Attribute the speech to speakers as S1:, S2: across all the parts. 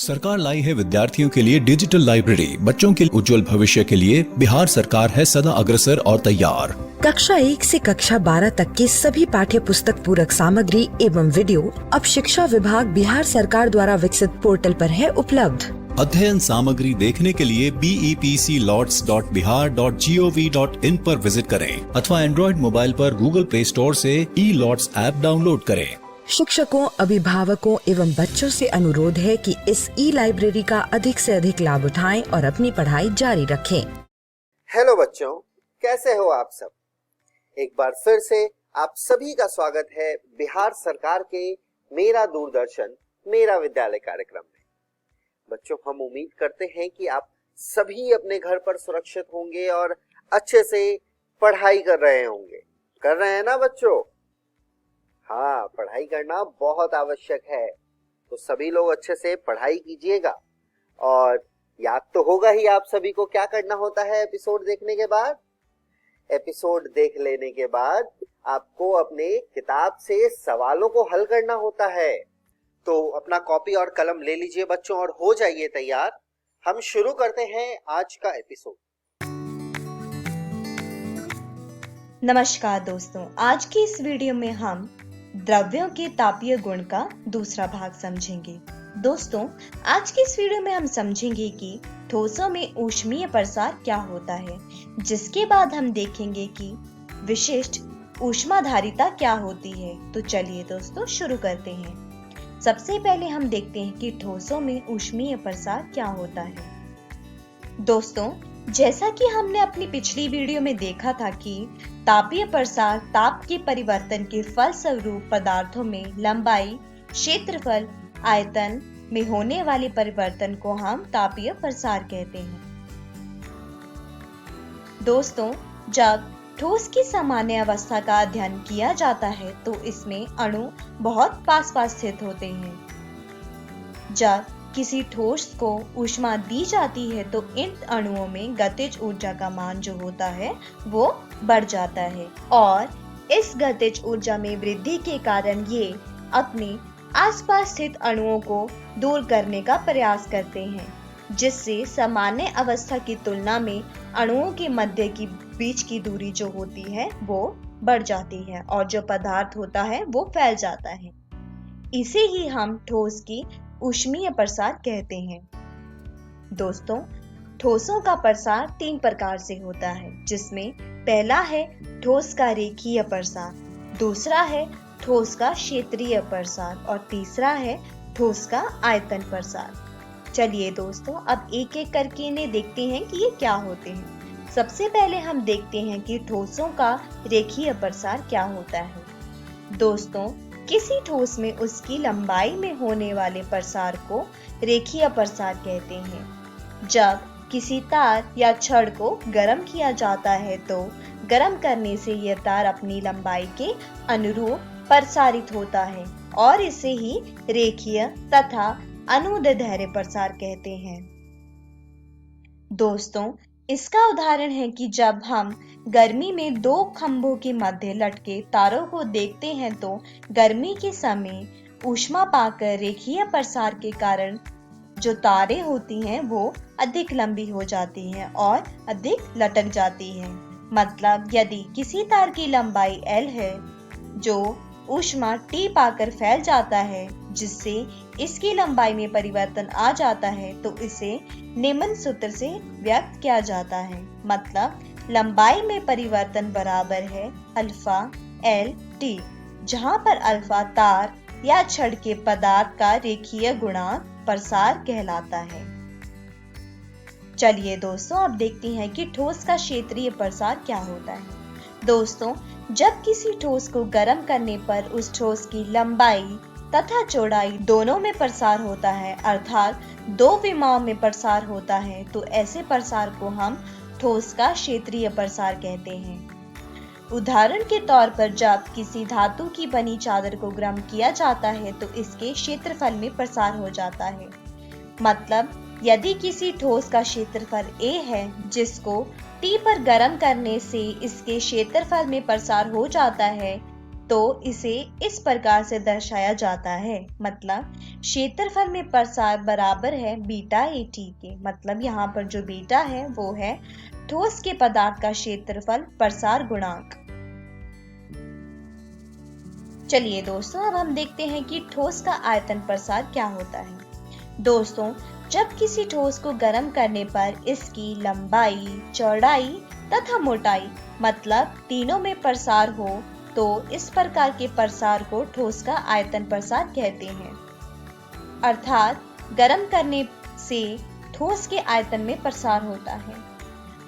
S1: सरकार लाई है विद्यार्थियों के लिए डिजिटल लाइब्रेरी। बच्चों के उज्जवल भविष्य के लिए बिहार सरकार है सदा अग्रसर और तैयार।
S2: कक्षा 1 से कक्षा 12 तक के सभी पाठ्य पुस्तक पूरक सामग्री एवं वीडियो अब शिक्षा विभाग बिहार सरकार द्वारा विकसित पोर्टल पर है उपलब्ध।
S1: अध्ययन सामग्री देखने के लिए BEPCLots.bihar.gov.in पर विजिट करें अथवा एंड्रॉइड मोबाइल पर गूगल प्ले स्टोर से E-Lots ऐप डाउनलोड करें।
S2: शिक्षकों, अभिभावकों एवं बच्चों से अनुरोध है कि इस लाइब्रेरी का अधिक से अधिक लाभ उठाएं और अपनी पढ़ाई जारी रखें।
S3: हेलो बच्चों, कैसे हो आप सब? एक बार फिर से आप सभी का स्वागत है बिहार सरकार के मेरा दूरदर्शन मेरा विद्यालय कार्यक्रम में। बच्चों, हम उम्मीद करते हैं कि आप सभी अपने घर पर सुरक्षित होंगे और अच्छे से पढ़ाई कर रहे होंगे। कर रहे हैं ना बच्चों? हाँ, पढ़ाई करना बहुत आवश्यक है, तो सभी लोग अच्छे से पढ़ाई कीजिएगा। और याद तो होगा ही आप सभी को क्या करना होता है एपिसोड देखने के बाद। एपिसोड देख लेने के बाद आपको अपने किताब से सवालों को हल करना होता है। तो अपना कॉपी और कलम ले लीजिए बच्चों और हो जाइए तैयार। हम शुरू करते हैं आज का एपिसोड।
S4: नमस्कार दोस्तों, आज की इस वीडियो में हम द्रव्यों के तापीय गुण का दूसरा भाग समझेंगे। दोस्तों, आज की इस वीडियो में हम समझेंगे कि ठोसों में ऊष्मीय प्रसार क्या होता है, जिसके बाद हम देखेंगे कि विशिष्ट ऊष्माधारिता क्या होती है। तो चलिए दोस्तों शुरू करते हैं। सबसे पहले हम देखते हैं कि ठोसों में ऊष्मीय प्रसार क्या होता है। दोस्तों, जैसा कि हमने अपनी पिछली वीडियो में देखा था कि तापीय प्रसार ताप के परिवर्तन के फलस्वरूप पदार्थों में लंबाई, क्षेत्रफल, आयतन में होने वाले परिवर्तन को हम तापीय प्रसार कहते हैं। दोस्तों, जब ठोस की सामान्य अवस्था का अध्ययन किया जाता है तो इसमें अणु बहुत पास पास स्थित होते हैं। जब किसी ठोस को ऊष्मा दी जाती है तो इन अणुओं में गतिज ऊर्जा का मान जो होता है वो बढ़ जाता है और इस गतिज ऊर्जा में वृद्धि के कारण ये अपने आसपास स्थित अणुओं को दूर करने का प्रयास करते हैं, जिससे सामान्य अवस्था की तुलना में अणुओं के मध्य की बीच की दूरी जो होती है वो बढ़ जाती है और जो पदार्थ होता है वो फैल जाता है। इसे ही हम ठोस की ऊष्मीय प्रसार कहते हैं। दोस्तों, ठोसों का प्रसार 3 प्रकार से होता है, जिसमें पहला है ठोस का रेखीय प्रसार, दूसरा है ठोस का क्षेत्रीय प्रसार और तीसरा है ठोस का आयतन प्रसार। चलिए दोस्तों, अब एक एक करके इन्हें देखते हैं कि ये क्या होते हैं। सबसे पहले हम देखते हैं कि ठोसों का रेखीय प्रसार क्या होता है। दोस्तों, किसी ठोस में उसकी लंबाई में होने वाले प्रसार को रेखीय प्रसार कहते हैं। जब किसी तार या छड़ को गर्म किया जाता है तो गर्म करने से यह तार अपनी लंबाई के अनुरूप प्रसारित होता है और इसे ही रेखीय तथा अनुदैर्ध्य प्रसार कहते हैं। दोस्तों, इसका उदाहरण है कि जब हम गर्मी में 2 खंभों के मध्य लटके तारों को देखते हैं तो गर्मी के समय ऊष्मा पाकर रेखीय प्रसार के कारण जो तारें होती हैं वो अधिक लंबी हो जाती हैं और अधिक लटक जाती हैं। मतलब यदि किसी तार की लंबाई L है जो ऊष्मा T पाकर फैल जाता है, जिससे इसकी लंबाई में परिवर्तन आ जाता है, तो इसे निम्न सूत्र से व्यक्त किया जाता है। मतलब लंबाई में परिवर्तन बराबर है अल्फा L T, जहाँ पर अल्फा तार या छड़ के पदार्थ का रेखीय गुणांक प्रसार कहलाता है। चलिए दोस्तों, अब देखते हैं कि ठोस का क्षेत्रीय प्रसार क्या होता है। दोस्तों, जब किसी ठोस को गर्म करने पर उस ठोस की लंबाई तथा चौड़ाई दोनों में प्रसार होता है, अर्थात 2 विमाओं में प्रसार होता है, तो ऐसे प्रसार को हम ठोस का क्षेत्रीय प्रसार कहते हैं। उदाहरण के तौर पर जब किसी धातु की बनी चादर को गर्म किया जाता है तो इसके क्षेत्रफल में प्रसार हो जाता है। मतलब यदि किसी ठोस का क्षेत्रफल A है जिसको T पर गर्म करने से इसके क्षेत्रफल में प्रसार हो जाता है, तो इसे इस प्रकार से दर्शाया जाता है। मतलब क्षेत्रफल में प्रसार बराबर है बीटा ए टी के। मतलब यहाँ पर जो बीटा है वो है ठोस के पदार्थ का क्षेत्रफल प्रसार गुणांक। चलिए दोस्तों, अब हम देखते हैं कि ठोस का आयतन प्रसार क्या होता है। दोस्तों, जब किसी ठोस को गर्म करने पर इसकी लंबाई, चौड़ाई तथा मोटाई मतलब तीनों में प्रसार हो तो इस प्रकार के प्रसार को ठोस का आयतन प्रसार कहते हैं। अर्थात गर्म करने से ठोस के आयतन में प्रसार होता है।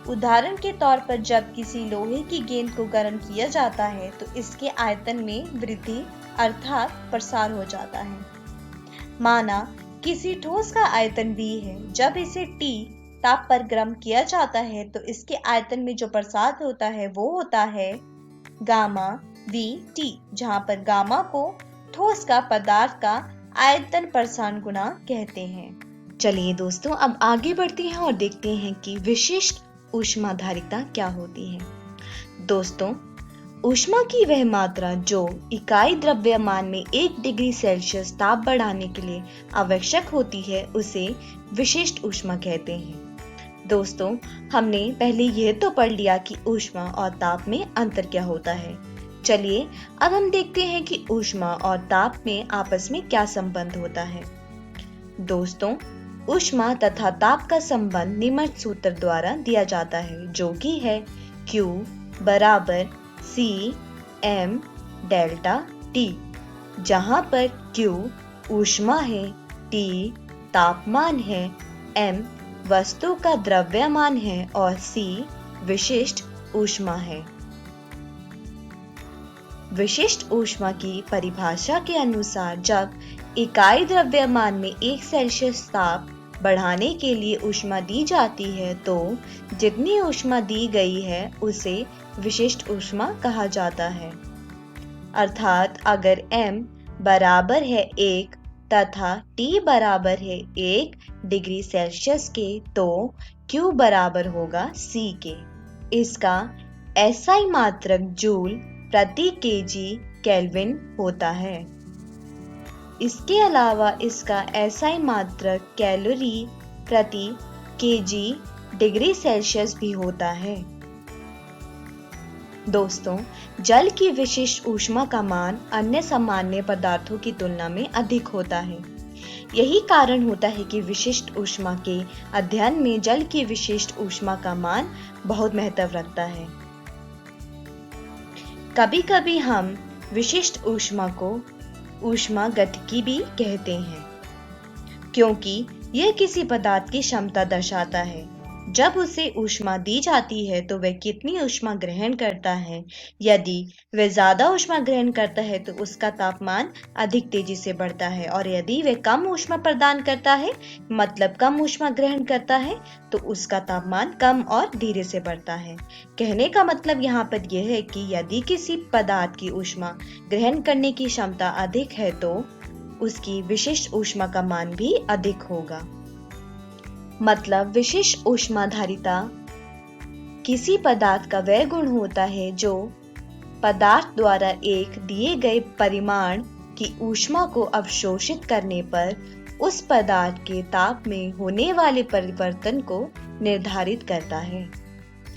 S4: उदाहरण के तौर पर जब किसी लोहे की गेंद को गर्म किया जाता है तो इसके आयतन में वृद्धि अर्थात प्रसार हो जाता है। माना किसी ठोस का आयतन V है, जब इसे T ताप पर गर्म किया जाता है तो इसके आयतन में जो प्रसार होता है वो होता है गामा V T, जहां पर गामा को ठोस का पदार्थ का आयतन प्रसार गुणांक कहते हैं। चलिए दोस्तों, अब आगे बढ़ते हैं और देखते हैं कि विशिष्ट ऊष्माधारिता क्या होती है। दोस्तों, ऊष्मा की वह मात्रा जो इकाई द्रव्यमान में 1 डिग्री सेल्सियस ताप बढ़ाने के लिए आवश्यक होती है उसे विशिष्ट ऊष्मा कहते हैं। दोस्तों, हमने पहले यह तो पढ़ लिया कि ऊष्मा और ताप में अंतर क्या होता है। चलिए अब हम देखते हैं कि ऊष्मा और ताप में आपस में क्या संबंध होता है। दोस्तों, ऊष्मा तथा ताप का संबंध निम्न सूत्र द्वारा दिया जाता है, जो कि है Q बराबर C m डेल्टा T, जहां पर Q ऊष्मा है, T तापमान है, m वस्तु का द्रव्यमान है और C विशिष्ट ऊष्मा है। विशिष्ट ऊष्मा की परिभाषा के अनुसार जब इकाई द्रव्यमान में 1 सेल्सियस ताप बढ़ाने के लिए ऊष्मा दी जाती है तो जितनी ऊष्मा दी गई है उसे विशिष्ट ऊष्मा कहा जाता है। अर्थात अगर m बराबर है 1 तथा T बराबर है 1 डिग्री सेल्सियस के तो Q बराबर होगा C के। इसका SI मात्रक जूल प्रति केजी केल्विन होता है। इसके अलावा इसका SI मात्रक कैलोरी प्रति केजी डिग्री सेल्सियस भी होता है। दोस्तों, जल की विशिष्ट ऊष्मा का मान अन्य सामान्य पदार्थों की तुलना में अधिक होता है। यही कारण होता है कि विशिष्ट ऊष्मा के अध्ययन में जल की विशिष्ट ऊष्मा का मान बहुत महत्व रखता है। कभी कभी हम विशिष्ट ऊष्मा को ऊष्मागतिकी भी कहते हैं, क्योंकि यह किसी पदार्थ की क्षमता दर्शाता है। जब उसे ऊष्मा दी जाती है तो वह कितनी ऊष्मा ग्रहण करता है। यदि वह ज्यादा ऊष्मा ग्रहण करता है तो उसका तापमान अधिक तेजी से बढ़ता है, और यदि वह कम ऊष्मा प्रदान करता है मतलब कम ऊष्मा ग्रहण करता है तो उसका तापमान कम और धीरे से बढ़ता है। कहने का मतलब यहाँ पर यह है कि यदि किसी पदार्थ की ऊष्मा ग्रहण करने की क्षमता अधिक है तो उसकी विशिष्ट ऊष्मा का मान भी अधिक होगा। मतलब विशिष्ट ऊष्माधारिता किसी पदार्थ का वह गुण होता है जो पदार्थ द्वारा एक दिए गए परिमाण की ऊष्मा को अवशोषित करने पर उस पदार्थ के ताप में होने वाले परिवर्तन को निर्धारित करता है।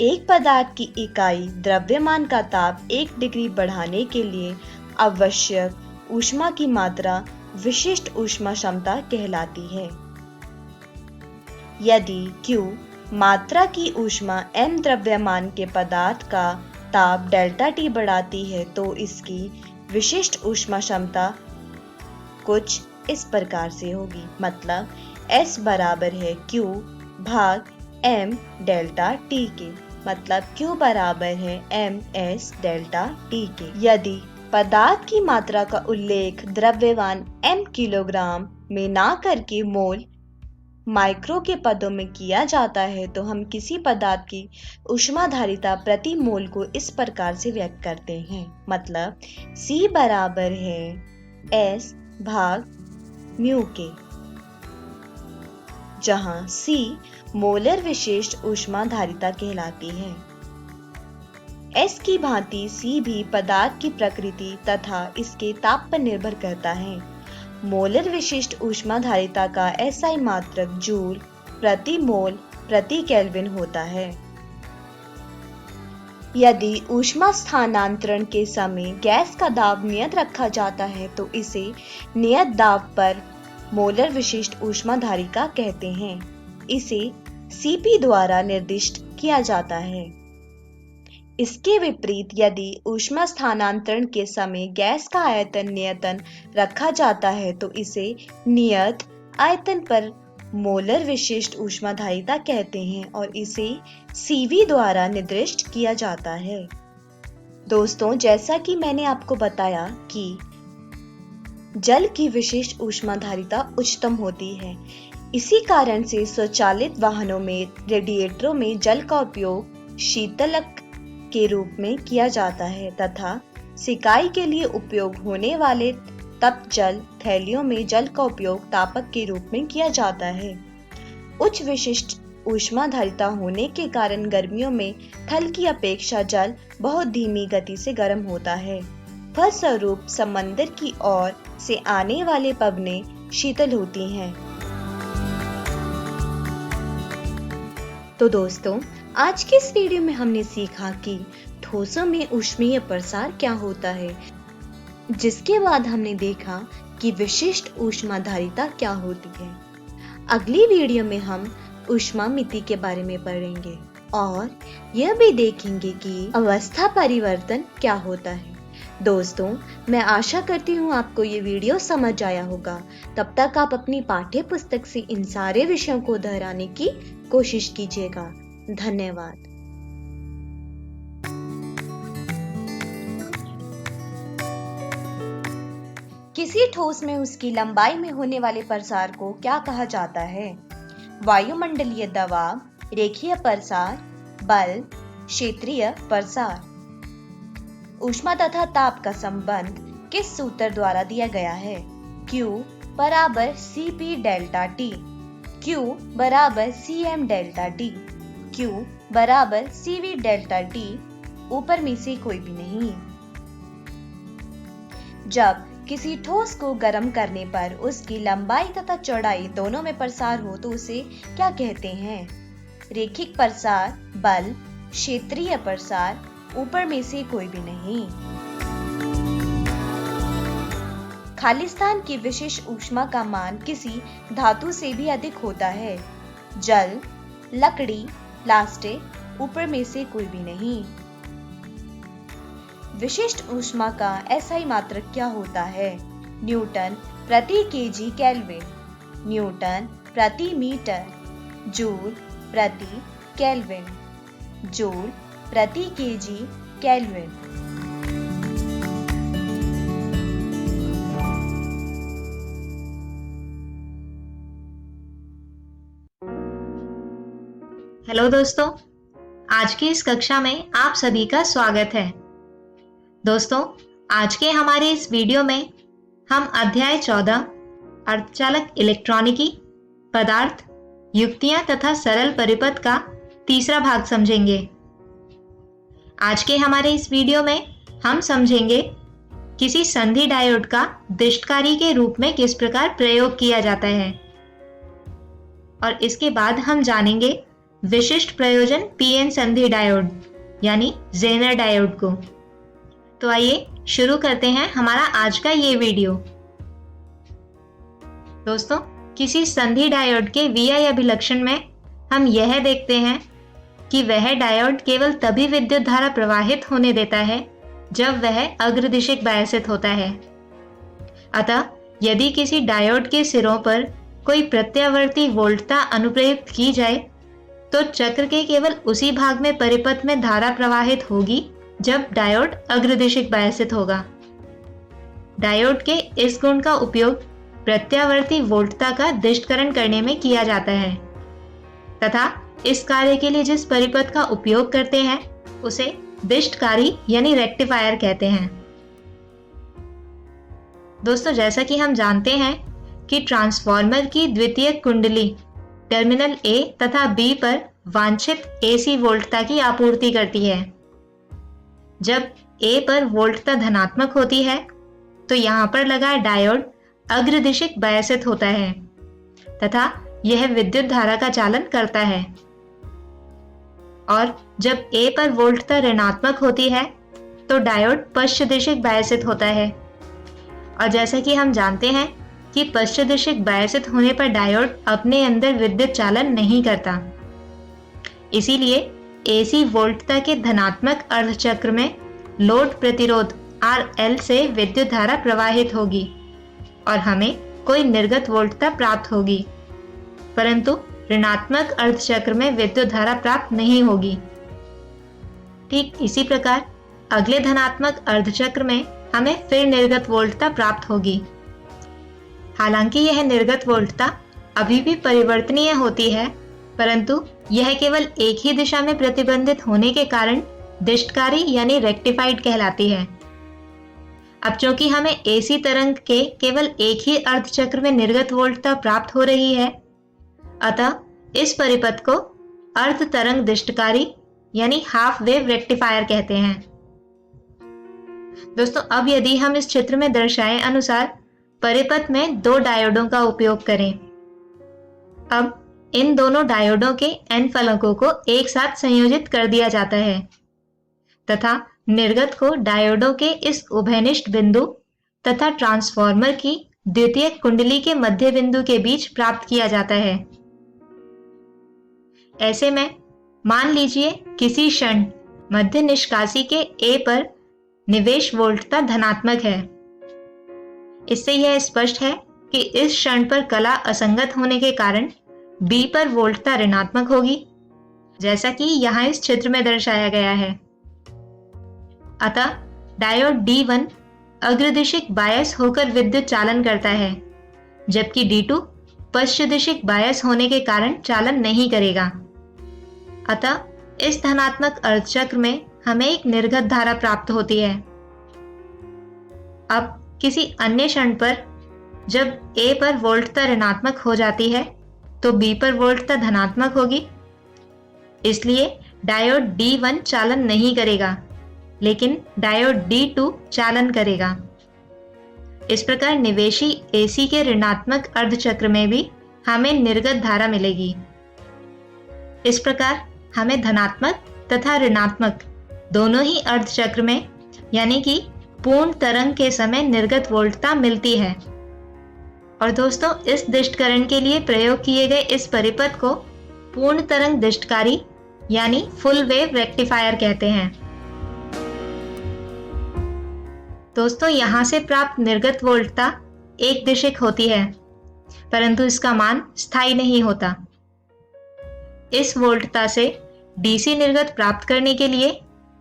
S4: एक पदार्थ की इकाई द्रव्यमान का ताप 1 डिग्री बढ़ाने के लिए आवश्यक ऊष्मा की मात्रा विशिष्ट ऊष्मा क्षमता कहलाती है। यदि Q मात्रा की ऊष्मा m द्रव्यमान के पदार्थ का ताप डेल्टा T बढ़ाती है तो इसकी विशिष्ट ऊष्मा क्षमता कुछ इस प्रकार से होगी। मतलब S बराबर है Q भाग m डेल्टा T के। मतलब Q बराबर है ms डेल्टा T के। यदि पदार्थ की मात्रा का उल्लेख द्रव्यमान m किलोग्राम में ना करके मोल माइक्रो के पदों में किया जाता है तो हम किसी पदार्थ की ऊष्माधारिता प्रति मोल को इस प्रकार से व्यक्त करते हैं। मतलब C बराबर है S भाग म्यू के, जहां C मोलर विशिष्ट ऊष्माधारिता कहलाती है। S की भांति C भी पदार्थ की प्रकृति तथा इसके ताप पर निर्भर करता है। मोलर विशिष्ट ऊष्माधारिता का SI मात्रक जूल प्रति मोल प्रति केल्विन होता है। यदि ऊष्मा स्थानांतरण के समय गैस का दाब नियत रखा जाता है तो इसे नियत दाब पर मोलर विशिष्ट ऊष्माधारिता कहते हैं। इसे Cp द्वारा निर्दिष्ट किया जाता है। इसके विपरीत यदि ऊष्मा स्थानांतरण के समय गैस का आयतन नियतन रखा जाता है तो इसे नियत आयतन पर मोलर विशिष्ट ऊष्माधारिता कहते हैं और इसे Cv द्वारा निर्दिष्ट किया जाता है। दोस्तों, जैसा कि मैंने आपको बताया कि जल की विशिष्ट ऊष्माधारिता उच्चतम होती है। इसी कारण से स्वचालित वाहनों में रेडिएटरों में जल का उपयोग शीतलक के रूप में किया जाता है तथा सिकाई के लिए उपयोग होने वाले तप जल थैलियों में जल का उपयोग तापक के रूप में किया जाता है। उच्च विशिष्ट ऊष्माधारिता होने के कारण गर्मियों में थल की अपेक्षा जल बहुत धीमी गति से गर्म होता है। फलस्वरूप समंदर की ओर से आने वाले पवनें शीतल होती हैं। तो दोस्तों, आज के इस वीडियो में हमने सीखा कि ठोसों में ऊष्मीय प्रसार क्या होता है, जिसके बाद हमने देखा कि विशिष्ट ऊष्माधारिता क्या होती है। अगली वीडियो में हम ऊष्मामिति के बारे में पढ़ेंगे और यह भी देखेंगे कि अवस्था परिवर्तन क्या होता है। दोस्तों, मैं आशा करती हूँ आपको ये वीडियो समझ आया होगा। तब तक आप अपनी पाठ्य पुस्तक से इन सारे विषयों को दोहराने की कोशिश कीजिएगा। धन्यवाद। किसी ठोस में उसकी लंबाई में होने वाले प्रसार को क्या कहा जाता है? वायुमंडलीय दबाव, रेखीय प्रसार, बल, क्षेत्रीय प्रसार। ऊष्मा तथा ताप का संबंध किस सूत्र द्वारा दिया गया है? Q बराबर Cp डेल्टा T, Q बराबर Cm डेल्टा D, Q बराबर Cv डेल्टा T, ऊपर में से कोई भी नहीं। जब किसी ठोस को गर्म करने पर उसकी लंबाई तथा चौड़ाई दोनों में प्रसार हो तो उसे क्या कहते हैं? रेखिक प्रसार, बल, क्षेत्रीय प्रसार, ऊपर में से कोई भी नहीं। खाली स्थान की विशिष्ट ऊष्मा का मान किसी धातु से भी अधिक होता है। जल, लकड़ी, प्लास्टिक, ऊपर में से कोई भी नहीं। विशिष्ट ऊष्मा का SI मात्रक क्या होता है? न्यूटन प्रति केजी केल्विन, न्यूटन प्रति मीटर, जूल प्रति केल्विन, जूल प्रति केजी केल्विन।
S5: हेलो दोस्तों, आज की इस कक्षा में आप सभी का स्वागत है। दोस्तों, आज के हमारे इस वीडियो में हम अध्याय 14 अर्धचालक इलेक्ट्रॉनिकी, पदार्थ, युक्तियां तथा सरल परिपथ का तीसरा भाग समझेंगे। आज के हमारे इस वीडियो में हम समझेंगे किसी संधि डायोड का दिष्टकारी के रूप में किस प्रकार प्रयोग किया जाता है और इसके बाद हम जानेंगे विशिष्ट प्रयोजन पीएन संधि डायोड यानी ज़ेनर डायोड को। तो आइए शुरू करते हैं हमारा आज का ये वीडियो। दोस्तों, किसी संधि डायोड के VI अभिलक्षण में हम यह देखते हैं कि वह डायोड केवल तभी विद्युत धारा प्रवाहित होने देता है जब वह अग्रदिशिक बायसित होता है। अतः यदि किसी डायोड के सिरों पर कोई प्रत्यावर्ती वोल्टता अनुप्रयुक्त की जाए तो चक्र के केवल उसी भाग में परिपथ में धारा प्रवाहित होगी जब डायोड अग्रदिशिक बायसित होगा। डायोड के इस गुण का उपयोग प्रत्यावर्ती वोल्टता का दिष्टकरण करने में किया जाता है तथा इस कार्य के लिए जिस परिपथ का उपयोग करते हैं उसे दिष्टकारी यानी रेक्टिफायर कहते हैं। दोस्तों, जैसा कि हम जानते हैं कि ट्रांसफार्मर की द्वितीयक कुंडली टर्मिनल A तथा B पर वांछित AC वोल्टता की आपूर्ति करती है। जब A पर वोल्टता धनात्मक होती है तो यहाँ पर लगा डायोड अग्रदिशिक बायसित होता है तथा यह विद्युत धारा का चालन करता है। और जब A पर वोल्टता ऋणात्मक होती है तो डायोड पश्चदिशिक बायसित होता है। और जैसा कि हम जानते हैं कि पश्चदिशिक बायसित होने पर डायोड अपने अंदर विद्युत चालन नहीं करता, इसीलिए AC वोल्टता के धनात्मक अर्धचक्र में लोड प्रतिरोध RL से विद्युत धारा प्रवाहित होगी और हमें कोई निर्गत वोल्टता प्राप्त होगी, परंतु ऋणात्मक अर्धचक्र में विद्युत धारा प्राप्त नहीं होगी। ठीक इसी प्रकार अगले धनात्मक अर्धचक्र में हमें फिर निर्गत वोल्टता प्राप्त होगी। हालांकि यह निर्गत वोल्टता अभी भी परिवर्तनीय होती है, परंतु यह केवल एक ही दिशा में प्रतिबंधित होने के कारण दिष्टकारी यानी रेक्टिफाइड कहलाती है। अब चूंकि हमें AC तरंग के केवल एक ही अर्धचक्र में निर्गत वोल्टता प्राप्त हो रही है, अतः इस परिपथ को अर्ध तरंग दिष्टकारी यानी हाफ वेव रेक्टिफायर कहते हैं। दोस्तों, अब यदि हम इस चित्र में दर्शाए अनुसार परिपथ में दो डायोडों का उपयोग करें, अब इन दोनों डायोडों के N फलकों को एक साथ संयोजित कर दिया जाता है तथा निर्गत को डायोडों के इस उभयनिष्ठ बिंदु तथा ट्रांसफॉर्मर की द्वितीयक कुंडली के मध्य बिंदु के बीच प्राप्त किया जाता है। ऐसे में मान लीजिए किसी क्षण मध्य निष्कासी के A पर निवेश वोल्टता धनात्मक है। इससे यह स्पष्ट है कि इस क्षण पर कला असंगत होने के कारण B पर वोल्टता ऋणात्मक होगी, जैसा कि यहाँ इस चित्र में दर्शाया गया है। अतः डायोड D1 अग्रदिशिक बायस होकर विद्युत चालन करता है, जबकि D2 पश्चदिशिक बायस होने के कारण चालन नहीं करेगा। अतः इस धनात्मक अर्धचक्र में हमें एक निर्गत धारा प्राप्त होती है। अब किसी अन्य क्षण पर जब A पर वोल्टता ऋणात्मक हो जाती है तो B पर वोल्टता धनात्मक होगी, इसलिए डायोड D1 चालन नहीं करेगा, लेकिन डायोड D2 चालन करेगा। इस प्रकार निवेशी AC के ऋणात्मक अर्धचक्र में भी हमें निर्गत धारा मिलेगी। इस प्रकार हमें धनात्मक तथा ऋणात्मक दोनों ही अर्धचक्र में यानी कि पूर्ण तरंग के समय निर्गत वोल्टता मिलती है। और दोस्तों, इस दिष्टकरण के लिए प्रयोग किए गए इस परिपथ को पूर्ण तरंग दिष्टकारी यानी फुल वेव रेक्टिफायर कहते हैं। दोस्तों, यहाँ से प्राप्त निर्गत वोल्टता एक दिशिक होती है, परंतु इसका मान स्थायी नहीं होता। इस वोल्टता से DC निर्गत प्राप्त करने के लिए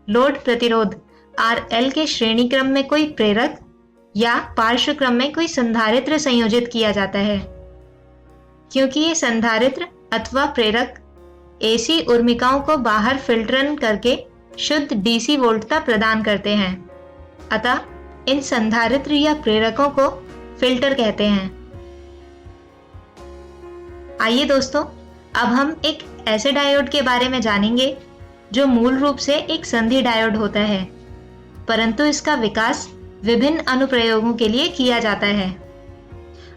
S5: लोड प्रतिरोध RL के श्रेणी क्रम में कोई प्रेरक या पार्श्व क्रम में कोई संधारित्र संयोजित किया जाता है, क्योंकि ये संधारित्र अथवा प्रेरक AC उर्मिकाओं को बाहर फिल्टरन करके शुद्ध DC वोल्टता प्रदान करते हैं। अतः इन संधारित्र या प्रेरकों को फिल्टर कहते हैं। आइए दोस्तों, अब हम एक ऐसे डायोड के बारे में जानेंगे जो मूल रूप से एक संधि डायोड होता है, परंतु इसका विकास विभिन्न अनुप्रयोगों के लिए किया जाता है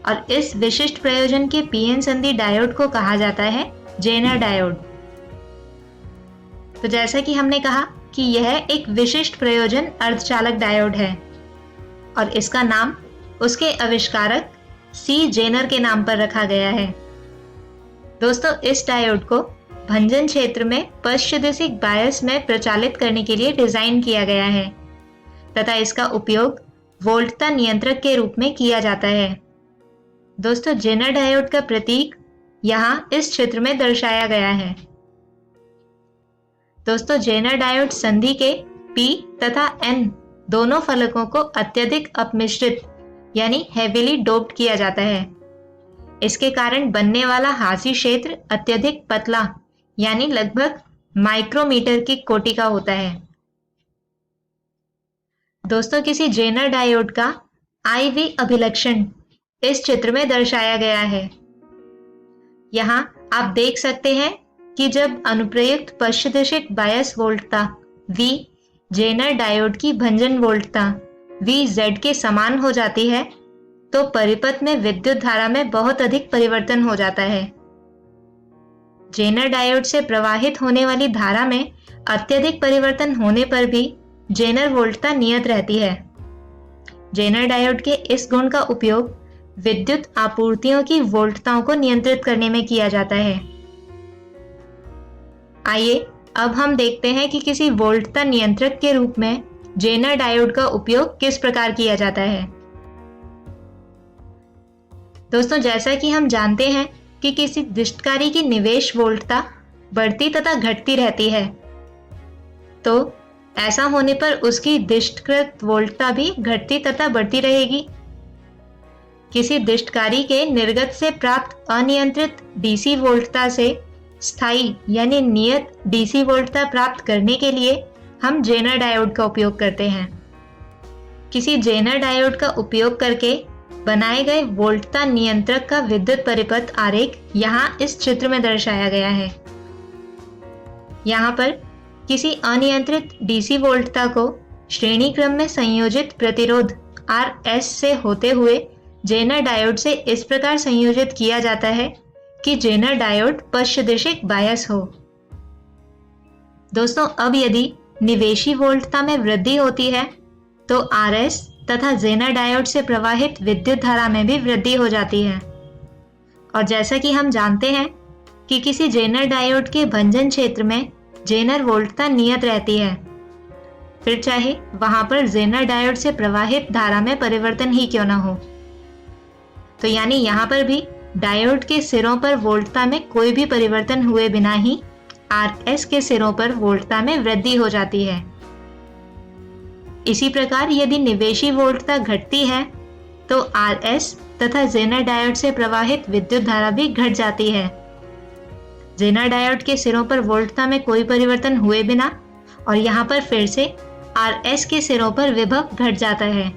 S5: और इस विशिष्ट प्रयोजन के PN संधि डायोड को कहा जाता है जेनर डायोड। तो जैसा कि हमने कहा कि यह एक विशिष्ट प्रयोजन अर्धचालक डायोड है और इसका नाम उसके आविष्कारक C. जेनर के नाम पर रखा गया है। दोस्तों, इस डायोड को भंजन क्षेत्र में पश्चदिशिक बायस में प्रचालित करने के लिए डिजाइन किया गया है तथा इसका उपयोग वोल्टता नियंत्रक के रूप में किया जाता है। दोस्तों, जेनर डायोड का प्रतीक यहाँ इस चित्र में दर्शाया गया है। दोस्तों, जेनर डायोड संधि के P तथा N दोनों फलकों को अत्यधिक अपमिश्रित यानी हेवीली डोप्ड किया जाता है। इसके कारण बनने वाला हासी क्षेत्र अत्यधिक पतला यानी लगभग माइक्रोमीटर की कोटि का होता है। दोस्तों, किसी जेनर डायोड का IV अभिलक्षण इस चित्र में दर्शाया गया है। यहाँ आप देख सकते हैं कि जब अनुप्रयुक्त पश्चदिशिक बायस वोल्टता V जेनर डायोड की भंजन वोल्टता VZ के समान हो जाती है तो परिपथ में विद्युत धारा में बहुत अधिक परिवर्तन हो जाता है। जेनर डायोड से प्रवाहित होने वाली धारा में अत्यधिक परिवर्तन होने पर भी जेनर वोल्टता नियत रहती है। जेनर डायोड के इस गुण का उपयोग विद्युत आपूर्तियों की वोल्टताओं को नियंत्रित करने में किया जाता है। आइए अब हम देखते हैं कि किसी वोल्टता नियंत्रक के रूप में जेनर डायोड का उपयोग किस प्रकार किया जाता है। दोस्तों, जैसा कि हम जानते हैं कि किसी डिस्टकारी की निवेश वोल्टता बढ़ती तथा घटती रहती है, तो ऐसा होने पर उसकी डिस्टकृत वोल्टता भी घटती तथा बढ़ती रहेगी। किसी डिस्टकारी के निर्गत से प्राप्त अनियंत्रित डीसी वोल्टता से स्थायी यानी नियत डीसी वोल्टता प्राप्त करने के लिए हम जेनर डायोड का उपयोग करते हैं। किसी जेनर डायोड का उपयोग करके बनाए गए वोल्टता नियंत्रक का विद्युत परिपथ आरेख यहाँ इस चित्र में दर्शाया गया है। यहाँ पर किसी अनियंत्रित डीसी वोल्टता को श्रेणी क्रम में संयोजित प्रतिरोध RS से होते हुए जेनर डायोड से इस प्रकार संयोजित किया जाता है कि जेनर डायोड पश्चदिशिक बायस हो। दोस्तों, अब यदि निवेशी वोल्टता में वृद्धि होती है तो RS तथा जेनर डायोड से प्रवाहित विद्युत धारा में भी वृद्धि हो जाती है। और जैसा कि हम जानते हैं कि किसी जेनर डायोड के भंजन क्षेत्र में जेनर वोल्टता नियत रहती है, फिर चाहे वहां पर जेनर डायोड से प्रवाहित धारा में परिवर्तन ही क्यों ना हो। तो यानी यहाँ पर भी डायोड के सिरों पर वोल्टता में कोई भी परिवर्तन हुए बिना ही RS के सिरों पर वोल्टता में वृद्धि हो जाती है। इसी प्रकार यदि निवेशी वोल्टता घटती है तो RS तथा जेनर डायोड से प्रवाहित विद्युत धारा भी घट जाती है। जेनर डायोड के सिरों पर वोल्टता में कोई परिवर्तन हुए बिना और यहाँ पर फिर से RS के सिरों पर विभव घट जाता है।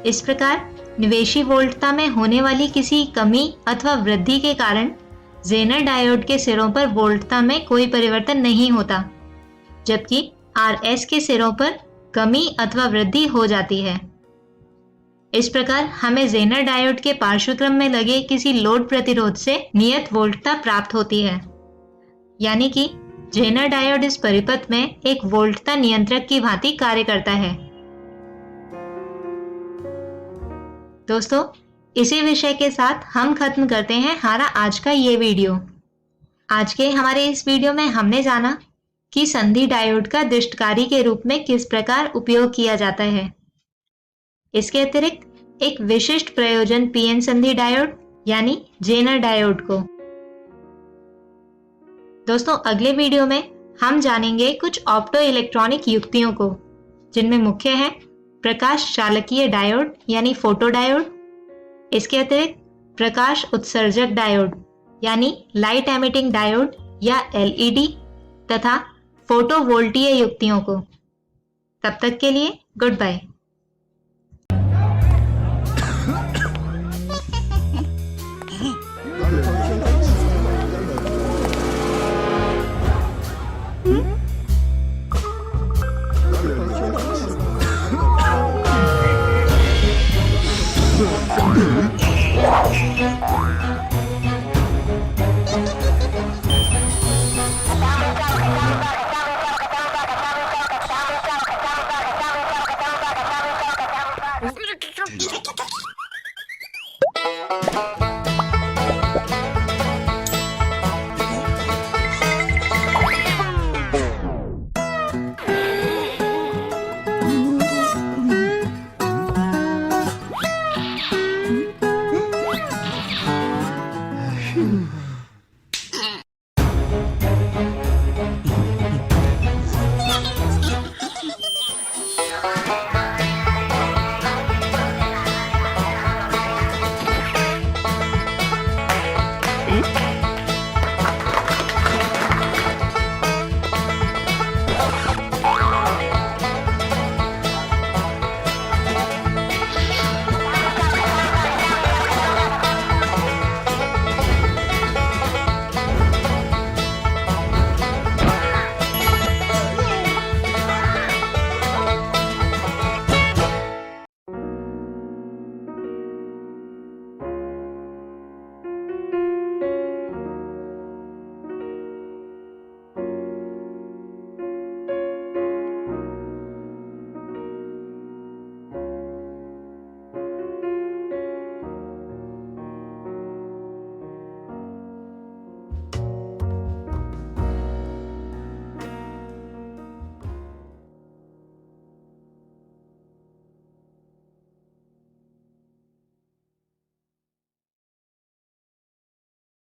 S5: इस प्रकार निवेशी वोल्टता में होने वाली किसी कमी अथवा वृद्धि के कारण जेनर डायोड के सिरों पर वोल्टता में कोई परिवर्तन नहीं होता, जबकि RS के सिरों पर कमी अथवा वृद्धि हो जाती है। इस प्रकार हमें जेनर डायोड के पार्श्वक्रम में लगे किसी लोड प्रतिरोध से नियत वोल्टता प्राप्त होती है, यानी कि जेनर डायोड इस परिपथ में एक वोल्टता नियंत्रक की भांति कार्य करता है। दोस्तों, इसी विषय के साथ हम खत्म करते हैं हमारा आज का ये वीडियो। आज के हमारे इस वीडियो में हमने जाना कि संधि डायोड का दृष्टकारी के रूप में किस प्रकार उपयोग किया जाता है। इसके अतिरिक्त एक विशिष्ट प्रयोजन पीएन संधि डायोड यानी जेनर डायोड को। दोस्तों, अगले वीडियो में हम जानेंगे कुछ ऑप्टो इलेक्ट्रॉनिक युक्तियों को, जिनमें मुख्य है प्रकाश चालकीय डायोड यानी फोटो डायोड, इसके अतिरिक्त प्रकाश उत्सर्जक डायोड यानी लाइट एमिटिंग डायोड या LED तथा फोटोवोल्टीय युक्तियों को। तब तक के लिए गुड बाय।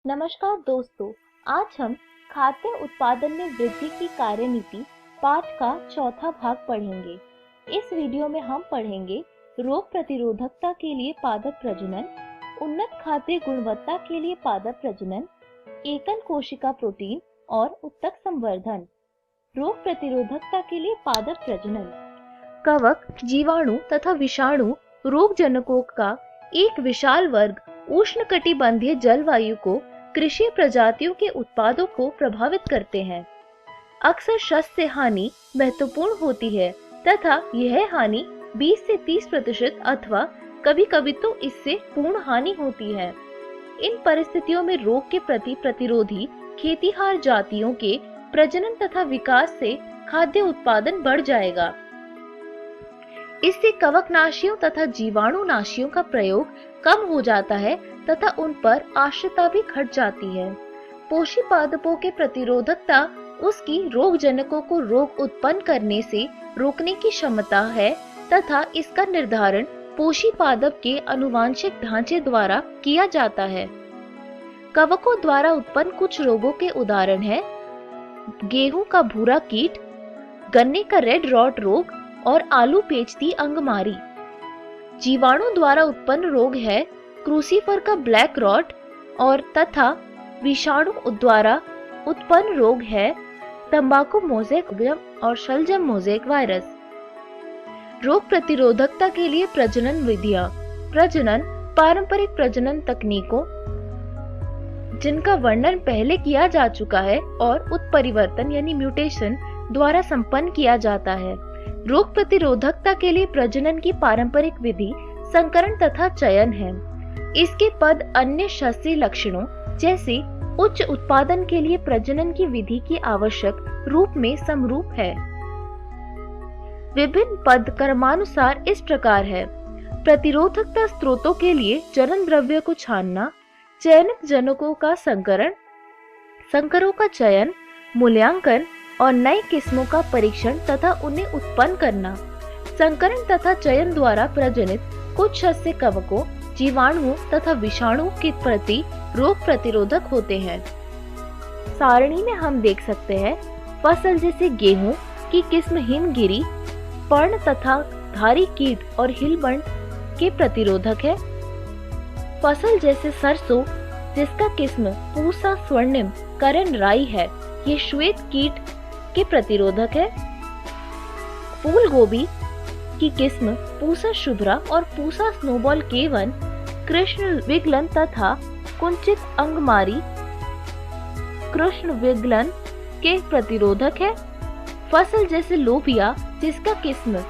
S6: नमस्कार दोस्तों, आज हम खाद्य उत्पादन में वृद्धि की कार्यनीति पाठ का चौथा भाग पढ़ेंगे। इस वीडियो में हम पढ़ेंगे रोग प्रतिरोधकता के लिए पादप प्रजनन, उन्नत खाद्य गुणवत्ता के लिए पादप प्रजनन, एकल कोशिका प्रोटीन और उत्तक संवर्धन। रोग प्रतिरोधकता के लिए पादप प्रजनन। कवक, जीवाणु तथा विषाणु रोगजनकों का एक विशाल वर्ग उष्णकटिबंधीय जलवायु को कृषि प्रजातियों के उत्पादों को प्रभावित करते हैं। अक्सर शस्य हानि महत्वपूर्ण होती है तथा यह हानि 20 से 30% अथवा कभी-कभी तो इससे पूर्ण हानि होती है। इन परिस्थितियों में रोग के प्रति प्रतिरोधी खेतीहार जातियों के प्रजनन तथा विकास से खाद्य उत्पादन बढ़ जाएगा। इससे कवकनाशियों तथा जीवाणुनाशियों का प्रयोग कम हो जाता है तथा उन पर आश्रितता भी घट जाती है। पोषी पादपों के प्रतिरोधकता उसकी रोगजनकों को रोग उत्पन्न करने से रोकने की क्षमता है तथा इसका निर्धारण पोषी पादप के आनुवांशिक ढांचे द्वारा किया जाता है। कवकों द्वारा उत्पन्न कुछ रोगों के उदाहरण है गेहूं का भूरा कीट, गन्ने का रेड रॉट रोग और आलू पेचती अंगमारी। जीवाणु द्वारा उत्पन्न रोग है क्रूसीफर का ब्लैक रॉट और तथा विषाणु द्वारा उत्पन्न रोग है तंबाकू मोज़ेक और शलजम मोज़ेक वायरस। रोग प्रतिरोधकता के लिए प्रजनन विधियां। प्रजनन पारंपरिक प्रजनन तकनीकों जिनका वर्णन पहले किया जा चुका है और उत्परिवर्तन यानी म्यूटेशन द्वारा संपन्न किया जाता है। रोग प्रतिरोधकता के लिए प्रजनन की पारंपरिक विधि संकरण तथा चयन है। इसके पद अन्य शास्त्रीय लक्षणों जैसे उच्च उत्पादन के लिए प्रजनन की विधि की आवश्यक रूप में समरूप है। विभिन्न पद क्रमानुसार इस प्रकार है। प्रतिरोधकता स्रोतों के लिए जनन द्रव्य को छानना, चयनित जनकों का संकरण, संकरों का चयन, मूल्यांकन और नई किस्मों का परीक्षण तथा उन्हें उत्पन्न करना। संकरण तथा चयन द्वारा प्रजनित कुछ शस्य कवकों, जीवाणुओं तथा विषाणु के प्रति रोग प्रतिरोधक होते हैं। सारणी में हम देख सकते हैं फसल जैसे गेहूं की किस्म हिमगिरी पर्ण तथा धारी कीट और हिलबंड के प्रतिरोधक है। फसल जैसे सरसों जिसका किस्म पूसा स्वर्णिम करण राई है, ये श्वेत कीट के प्रतिरोधक है। फूल गोभी की किस्म पूसा शुभ्रा और पूसा स्नोबॉल K1 कृष्ण विगलन तथा कुंचित अंगमारी कृष्ण विगलन के प्रतिरोधक है। फसल जैसे लोबिया जिसका किस्म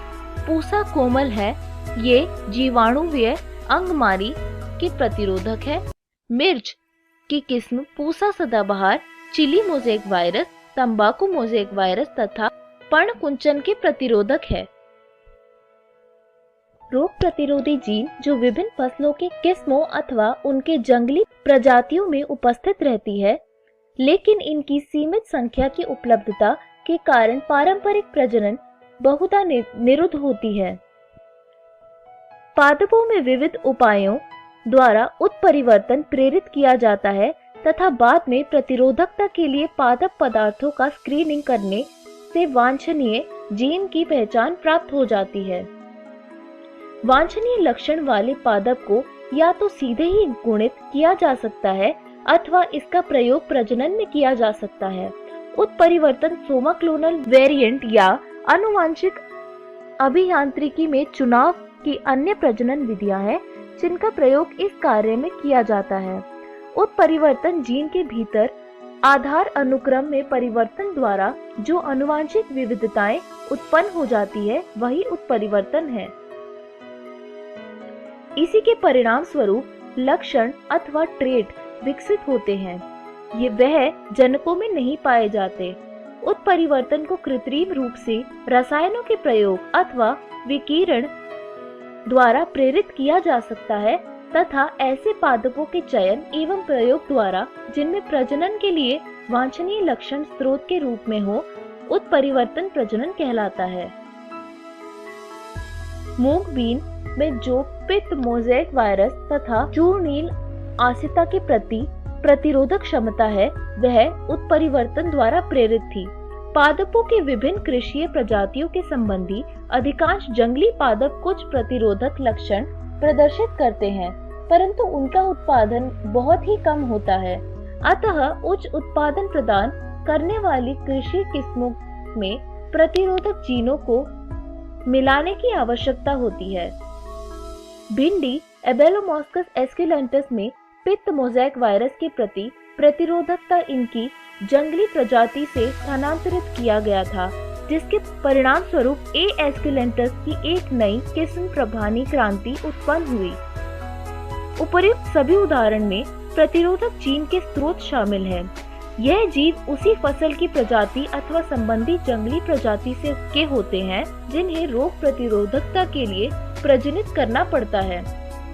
S6: पूसा कोमल है, ये जीवाणुवीय अंगमारी के प्रतिरोधक है। मिर्च की किस्म पूसा सदाबहार चिली मोज़ेक वायरस, तंबाकू मोज़ेक वायरस तथा पर्णकुंचन के प्रतिरोधक है। रोग प्रतिरोधी जीन जो विभिन्न फसलों के किस्मों अथवा उनके जंगली प्रजातियों में उपस्थित रहती है, लेकिन इनकी सीमित संख्या की उपलब्धता के कारण पारंपरिक प्रजनन बहुधा निरुद्ध होती है। पादपों में विविध उपायों द्वारा उत्परिवर्तन प्रेरित किया जाता है तथा बाद में प्रतिरोधकता के लिए पादप पदार्थों का स्क्रीनिंग करने से वांछनीय जीन की पहचान प्राप्त हो जाती है। वांछनीय लक्षण वाले पादप को या तो सीधे ही गुणित किया जा सकता है अथवा इसका प्रयोग प्रजनन में किया जा सकता है। उत्परिवर्तन सोमा क्लोनल वेरिएंट या आनुवांशिक अभियांत्रिकी में चुनाव की अन्य प्रजनन विधियां हैं जिनका प्रयोग इस कार्य में किया जाता है। उत्परिवर्तन जीन के भीतर आधार अनुक्रम में परिवर्तन द्वारा जो आनुवांशिक विविधताएं उत्पन्न हो जाती है वही उत्परिवर्तन है। इसी के परिणाम स्वरूप लक्षण अथवा ट्रेट विकसित होते हैं। ये वह जनकों में नहीं पाए जाते। उत्परिवर्तन को कृत्रिम रूप से रसायनों के प्रयोग अथवा विकिरण द्वारा प्रेरित किया जा सकता है तथा ऐसे पादपों के चयन एवं प्रयोग द्वारा जिनमें प्रजनन के लिए वांछनीय लक्षण स्रोत के रूप में हो, उत्परिवर्तन प्रजनन कहलाता है। मूंग बीन में जो पित्त मोज़ेक वायरस तथा चूर्णील आसिता के प्रति प्रतिरोधक क्षमता है वह उत्परिवर्तन द्वारा प्रेरित थी। पादपों के विभिन्न कृषीय प्रजातियों के संबंधी अधिकांश जंगली पादप कुछ प्रतिरोधक लक्षण प्रदर्शित करते हैं, परंतु उनका उत्पादन बहुत ही कम होता है। अतः उच्च उत्पादन प्रदान करने वाली कृषि किस्मों में प्रतिरोधक जीनों को मिलाने की आवश्यकता होती है। भिंडी एबेलोमॉस्कस एस्कुलेंटस में पित्त मोज़ेक वायरस के प्रति प्रतिरोधकता इनकी जंगली प्रजाति से स्थानांतरित किया गया था, जिसके परिणाम स्वरूप ए एस्कुलेंटस की एक नई किस्म प्रभावी क्रांति उत्पन्न हुई। उपर्युक्त सभी उदाहरण में प्रतिरोधक जीन के स्रोत शामिल हैं। यह जीव उसी फसल की प्रजाति अथवा संबंधी जंगली प्रजाति से के होते हैं जिन्हें रोग प्रतिरोधकता के लिए प्रजनित करना पड़ता है।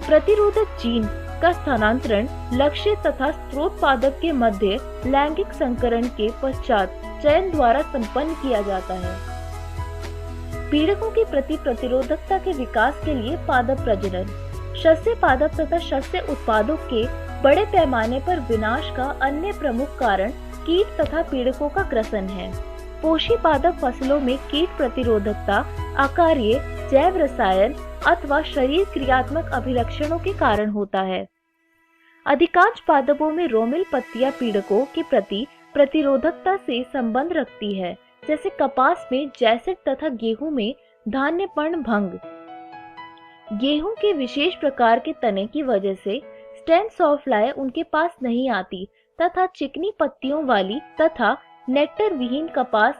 S6: प्रतिरोधक जीन का स्थानांतरण लक्ष्य तथा स्रोत पादप के मध्य लैंगिक संकरण के पश्चात चयन द्वारा संपन्न किया जाता है। पीड़कों के प्रति प्रतिरोधकता के विकास के लिए पादप प्रजनन, शस्य पादप तथा शस्य उत्पादों के बड़े पैमाने पर विनाश का अन्य प्रमुख कारण कीट तथा पीड़कों का ग्रसन है। पोषी पादप फसलों में कीट प्रतिरोधकता आकारीय, जैव रसायन अथवा शरीर क्रियात्मक अभिलक्षणों के कारण होता है। अधिकांश पादपों में रोमिल पत्तियां पीड़कों के प्रति प्रतिरोधकता से संबंध रखती है, जैसे कपास में जैसिड तथा गेहूं में धान्य पर्ण भंग। गेहूं के विशेष प्रकार के तने की वजह से स्टेम सॉफ्लाई उनके पास नहीं आती तथा चिकनी पत्तियों वाली तथा नेक्टर विहीन कपास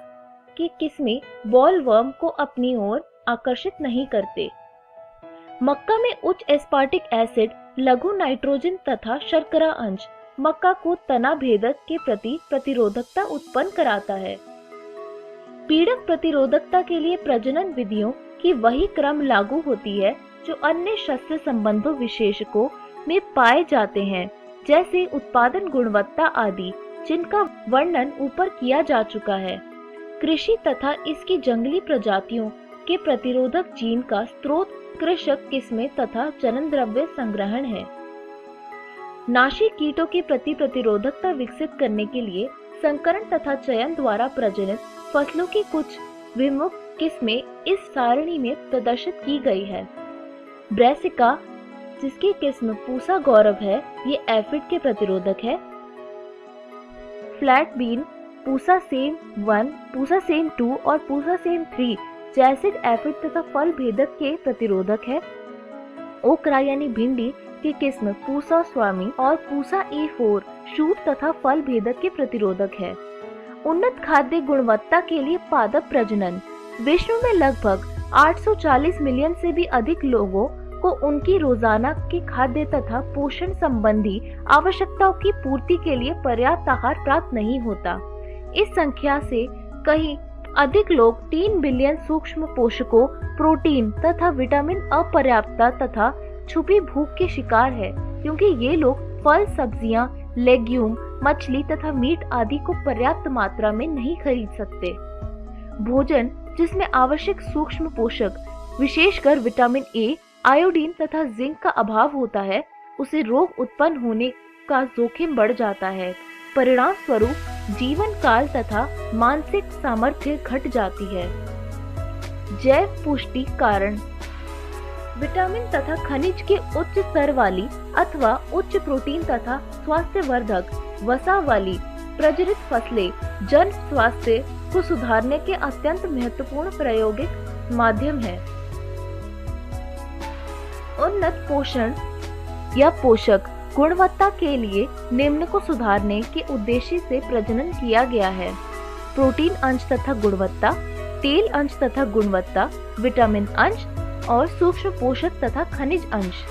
S6: की किस्में बॉलवर्म को अपनी ओर आकर्षित नहीं करते। मक्का में उच्च एस्पार्टिक एसिड, लघु नाइट्रोजन तथा शर्करा अंश मक्का को तना भेदक के प्रति प्रतिरोधकता उत्पन्न कराता है। पीड़क प्रतिरोधकता के लिए प्रजनन विधियों की वही क्रम लागू होती है जो अन्य शस्य संबंधों विशेषकों में पाए जाते हैं, जैसे उत्पादन गुणवत्ता आदि, जिनका वर्णन ऊपर किया जा चुका है। कृषि तथा इसकी जंगली प्रजातियों के प्रतिरोधक जीन का स्रोत कृषक किस्में तथा जनन द्रव्य संग्रहण है। नाशी कीटों के प्रति प्रतिरोधकता विकसित करने के लिए संकरण तथा चयन द्वारा प्रजनित फसलों की कुछ विमुख किस्में इस सारणी में प्रदर्शित की गई है। ब्रेसिका, जिसकी किस्म पूसा गौरव है, ये एफिड के प्रतिरोधक है। Flat bean, Pusa same 1, Pusa same 2 और पूसा सेम 3 जैसिड एफिड तथा फल भेदक के प्रतिरोधक है। ओकरा यानी भिंडी की किस्म पूसा स्वामी और पूसा E4 शूट तथा फल भेदक के प्रतिरोधक है। उन्नत खाद्य गुणवत्ता के लिए पादप प्रजनन। विश्व में लगभग 840 मिलियन से भी अधिक लोगों को उनकी रोजाना के खाद्य तथा पोषण संबंधी आवश्यकताओं की पूर्ति के लिए पर्याप्त आहार प्राप्त नहीं होता। इस संख्या से कहीं अधिक लोग 3 बिलियन सूक्ष्म पोषकों, प्रोटीन तथा विटामिन अपर्याप्तता तथा छुपी भूख के शिकार है, क्योंकि ये लोग फल, सब्जियां, लेग्यूम, मछली तथा मीट आदि को पर्याप्त मात्रा में नहीं खरीद सकते। भोजन जिसमें आवश्यक सूक्ष्म पोषक, विशेषकर विटामिन ए, आयोडीन तथा जिंक का अभाव होता है, उसे रोग उत्पन्न होने का जोखिम बढ़ जाता है। परिणाम स्वरूप जीवन काल तथा मानसिक सामर्थ्य घट जाती है। जैव पुष्टि कारण। विटामिन तथा खनिज के उच्च स्तर वाली अथवा उच्च प्रोटीन तथा स्वास्थ्यवर्धक वसा वाली प्रजनित फसलें जन स्वास्थ्य को सुधारने के अत्यंत महत्वपूर्ण प्रायोगिक माध्यम है। उन्नत पोषण या पोषक गुणवत्ता के लिए निम्न को सुधारने के उद्देश्य से प्रजनन किया गया है: प्रोटीन अंश तथा गुणवत्ता, तेल अंश तथा गुणवत्ता, विटामिन अंश और सूक्ष्म पोषक तथा खनिज अंश।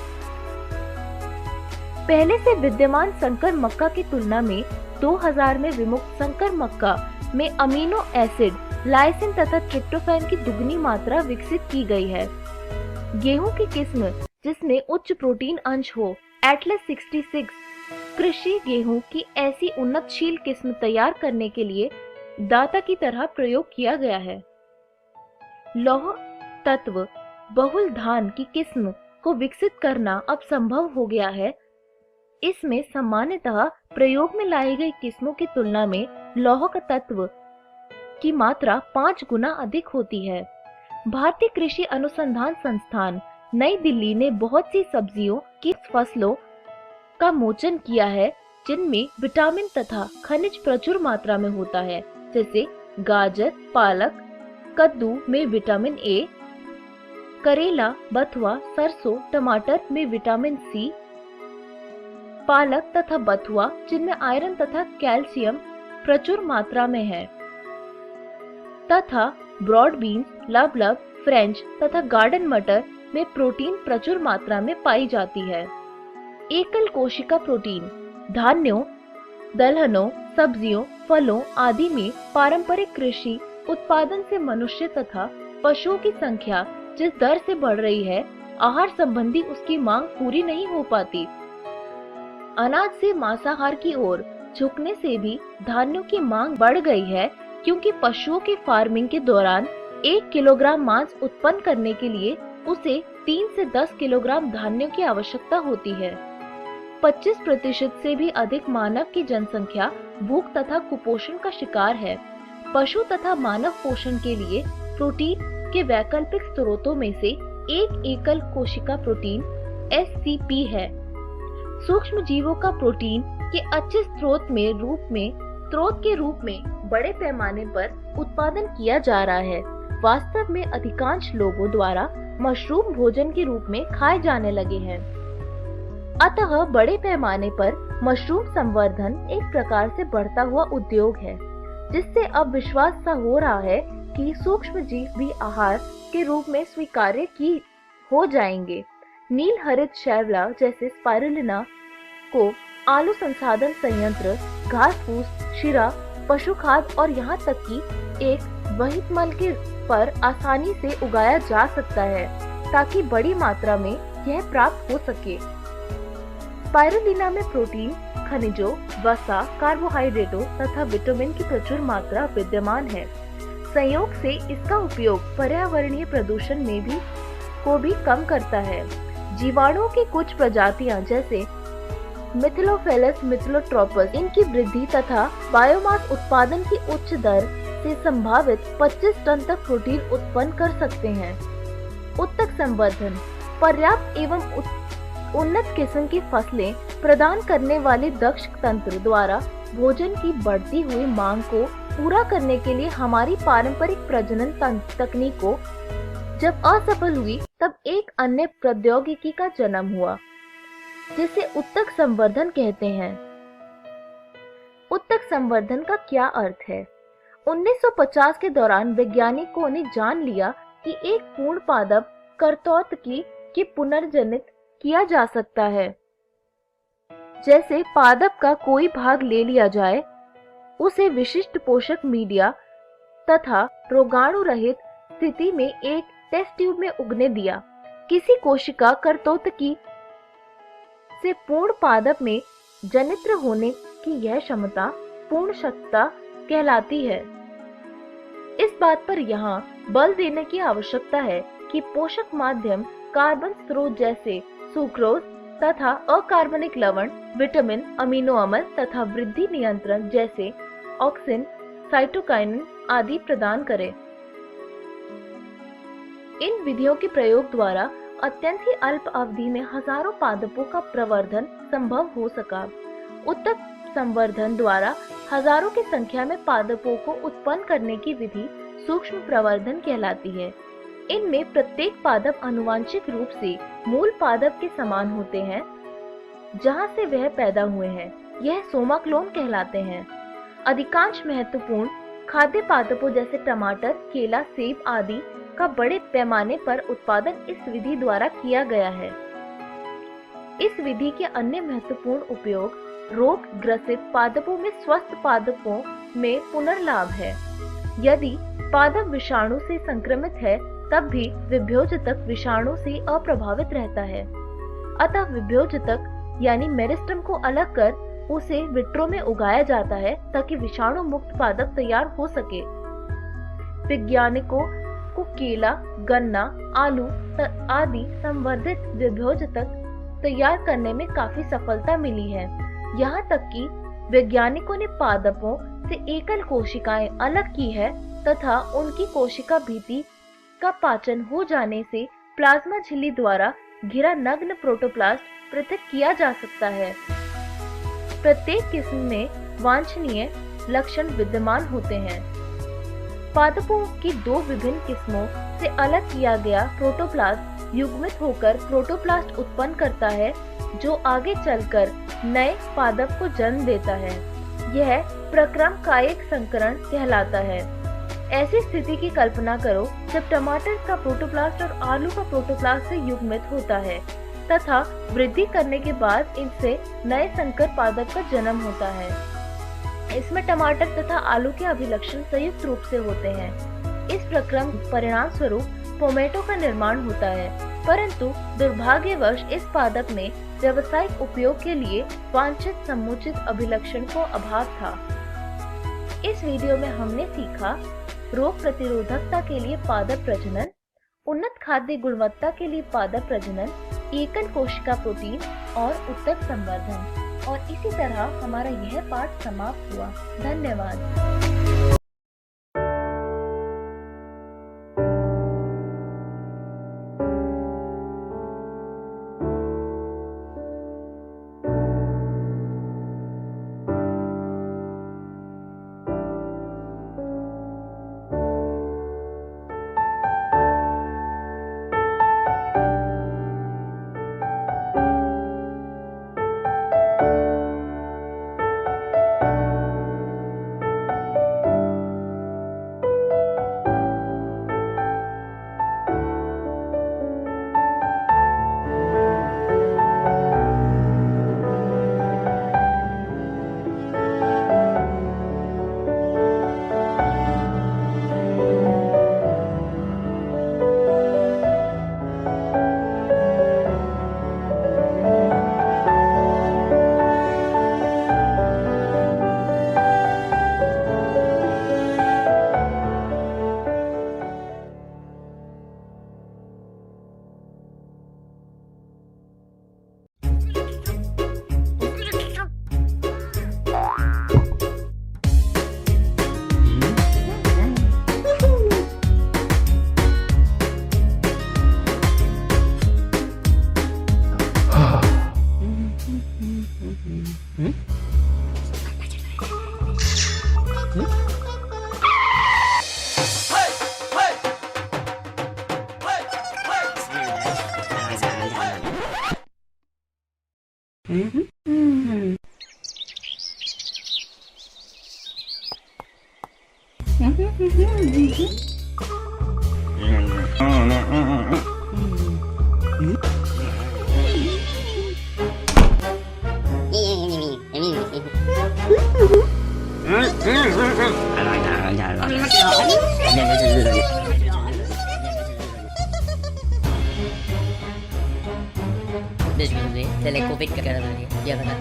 S6: पहले से विद्यमान संकर मक्का की तुलना में 2000 में विमुक्त संकर मक्का में अमीनो एसिड, लाइसिन तथा ट्रिप्टोफैन की दुगनी मात्रा विकसित की गई है। गेहूं की किस्म जिसमें उच्च प्रोटीन अंश हो, एटलस 66 कृषि गेहूं की ऐसी उन्नतशील किस्म तैयार करने के लिए दाता की तरह प्रयोग किया गया है। लौह तत्व बहुल धान की किस्म को विकसित करना अब संभव हो गया है, इसमें सामान्यतः प्रयोग में लाई गई किस्मों की तुलना में लौह का तत्व की मात्रा 5 गुना अधिक होती है। भारतीय कृषि अनुसंधान संस्थान नई दिल्ली ने बहुत सी सब्जियों की फसलों का मोचन किया है जिनमें विटामिन तथा खनिज प्रचुर मात्रा में होता है, जैसे गाजर, पालक, कद्दू में विटामिन ए, करेला, बथुआ, सरसों, टमाटर में विटामिन सी, पालक तथा बथुआ जिनमें आयरन तथा कैल्शियम प्रचुर मात्रा में है, तथा ब्रॉड बीन्स, लवलव, फ्रेंच तथा गार्डन मटर में प्रोटीन प्रचुर मात्रा में पाई जाती है। एकल कोशिका प्रोटीन धान्यों, दलहनों, सब्जियों, फलों आदि में पारंपरिक कृषि उत्पादन से मनुष्य तथा पशुओं की संख्या जिस दर से बढ़ रही है, आहार संबंधी उसकी मांग पूरी नहीं हो पाती। अनाज से मांसाहार की ओर झुकने से भी धान्यों की मांग बढ़ गई है, क्योंकि पशुओं के फार्मिंग के दौरान 1 किलोग्राम मांस उत्पन्न करने के लिए उसे 3 से 10 किलोग्राम धान्यों की आवश्यकता होती है। 25% से भी अधिक मानव की जनसंख्या भूख तथा कुपोषण का शिकार है। पशु तथा मानव पोषण के लिए प्रोटीन के वैकल्पिक स्रोतों में से एक एकल कोशिका प्रोटीन SCP है। सूक्ष्म जीवों का प्रोटीन के अच्छे स्रोत के रूप में बड़े पैमाने पर उत्पादन किया जा रहा है। वास्तव में अधिकांश लोगों द्वारा मशरूम भोजन के रूप में खाए जाने लगे हैं। अतः बड़े पैमाने पर मशरूम संवर्धन एक प्रकार से बढ़ता हुआ उद्योग है, जिससे अब विश्वास सा हो रहा है कि सूक्ष्म जीव भी आहार के रूप में स्वीकार्य की हो जाएंगे। नील हरित शैवाल जैसे स्पाइरुलिना को आलू संसाधन संयंत्र, घास फूस, शीरा, पशु खाद और यहाँ तक कि एक वहितमल के पर आसानी से उगाया जा सकता है, ताकि बड़ी मात्रा में यह प्राप्त हो सके। स्पाइरुलिना में प्रोटीन, खनिजों, वसा, कार्बोहाइड्रेटों तथा विटामिन की प्रचुर मात्रा विद्यमान है। संयोग से इसका उपयोग पर्यावरणीय प्रदूषण को भी कम करता है। जीवाणुओं की कुछ प्रजातियां जैसे मिथिलोफेलस मिथिलोट्रोपस इनकी वृद्धि तथा बायोमास उत्पादन की उच्च दर से संभावित 25 टन तक प्रोटीन उत्पन्न कर सकते हैं। उत्तक संवर्धन पर्याप्त एवं उन्नत किस्म की फसलें प्रदान करने वाले दक्ष तंत्र द्वारा भोजन की बढ़ती हुई मांग को पूरा करने के लिए हमारी पारंपरिक प्रजनन तकनीकों जब असफल हुई, तब एक अन्य प्रौद्योगिकी का जन्म हुआ, जिसे उत्तक संवर्धन कहते हैं। उत्तक संवर्धन का क्या अर्थ है? 1950 के दौरान वैज्ञानिकों ने जान लिया कि एक पूर्ण पादप कर्तौतकी की पुनर्जनित किया जा सकता है। जैसे पादप का कोई भाग ले लिया जाए, उसे विशिष्ट पोषक मीडिया तथा रोगाणु रहित स्थिति में एक टेस्ट ट्यूब में उगने दिया। किसी कोशिका कर्तौतकी से पूर्ण पादप में जनित्र होने की यह क्षमता पूर्ण शक्ता कहलाती है। इस बात पर यहाँ बल देने की आवश्यकता है कि पोषक माध्यम कार्बन स्रोत जैसे सुक्रोज तथा अकार्बनिक लवण, विटामिन, अमीनो अम्ल तथा वृद्धि नियंत्रण जैसे ऑक्सिन, साइटोकाइनिन आदि प्रदान करे। इन विधियों के प्रयोग द्वारा अत्यंत ही अल्प अवधि में हजारों पादपों का प्रवर्धन संभव हो सका। उत्तक संवर्धन द्वारा हजारों की संख्या में पादपों को उत्पन्न करने की विधि सूक्ष्म प्रवर्धन कहलाती है। इनमें प्रत्येक पादप आनुवांशिक रूप से मूल पादप के समान होते हैं, जहां से वह पैदा हुए हैं। यह सोमा क्लोन कहलाते हैं। अधिकांश महत्वपूर्ण खाद्य पादपों जैसे टमाटर, केला, सेब आदि का बड़े पैमाने पर उत्पादन इस विधि द्वारा किया गया है। इस विधि के अन्य महत्वपूर्ण उपयोग रोग ग्रसित पादपों में स्वस्थ पादपों में पुनर्लाभ है। यदि पादप विषाणु से संक्रमित है, तब भी विभ्योजतक विषाणु से अप्रभावित रहता है। अतः विभ्योजतक यानी मेरिस्टम को अलग कर उसे विट्रो में उगाया जाता है, ताकि विषाणु मुक्त पादप तैयार हो सके। वैज्ञानिकों को केला, गन्ना, आलू आदि संवर्धित विभ्योजतक तैयार करने में काफी सफलता मिली है। यहाँ तक कि वैज्ञानिकों ने पादपों से एकल कोशिकाएं अलग की है तथा उनकी कोशिका भित्ति का पाचन हो जाने से प्लाज्मा झिल्ली द्वारा घिरा नग्न प्रोटोप्लास्ट पृथक किया जा सकता है। प्रत्येक किस्म में वांछनीय लक्षण विद्यमान होते हैं। पादपों की दो विभिन्न किस्मों से अलग किया गया प्रोटोप्लास्ट युग्मित होकर प्रोटोप्लास्ट उत्पन्न करता है जो आगे चलकर नए पादप को जन्म देता है। यह प्रक्रम कायिक संकरण कहलाता है। ऐसी स्थिति की कल्पना करो जब टमाटर का प्रोटोप्लास्ट और आलू का प्रोटोप्लास्ट से युग्मित होता है तथा वृद्धि करने के बाद इनसे नए संकर पादप का जन्म होता है। इसमें टमाटर तथा आलू के अभिलक्षण संयुक्त रूप से होते हैं। इस प्रक्रम परिणाम स्वरूप टोमेटो का निर्माण होता है, परंतु दुर्भाग्यवश इस पादप में व्यावसायिक उपयोग के लिए वांछित समुचित अभिलक्षण को अभाव था। इस वीडियो में हमने सीखा रोग प्रतिरोधकता के लिए पादप प्रजनन, उन्नत खाद्य गुणवत्ता के लिए पादप प्रजनन, एकल कोशिका प्रोटीन और उत्तक संवर्धन। और इसी तरह हमारा यह पाठ समाप्त हुआ। धन्यवाद।
S7: Telekovic ka na rin. Yan na.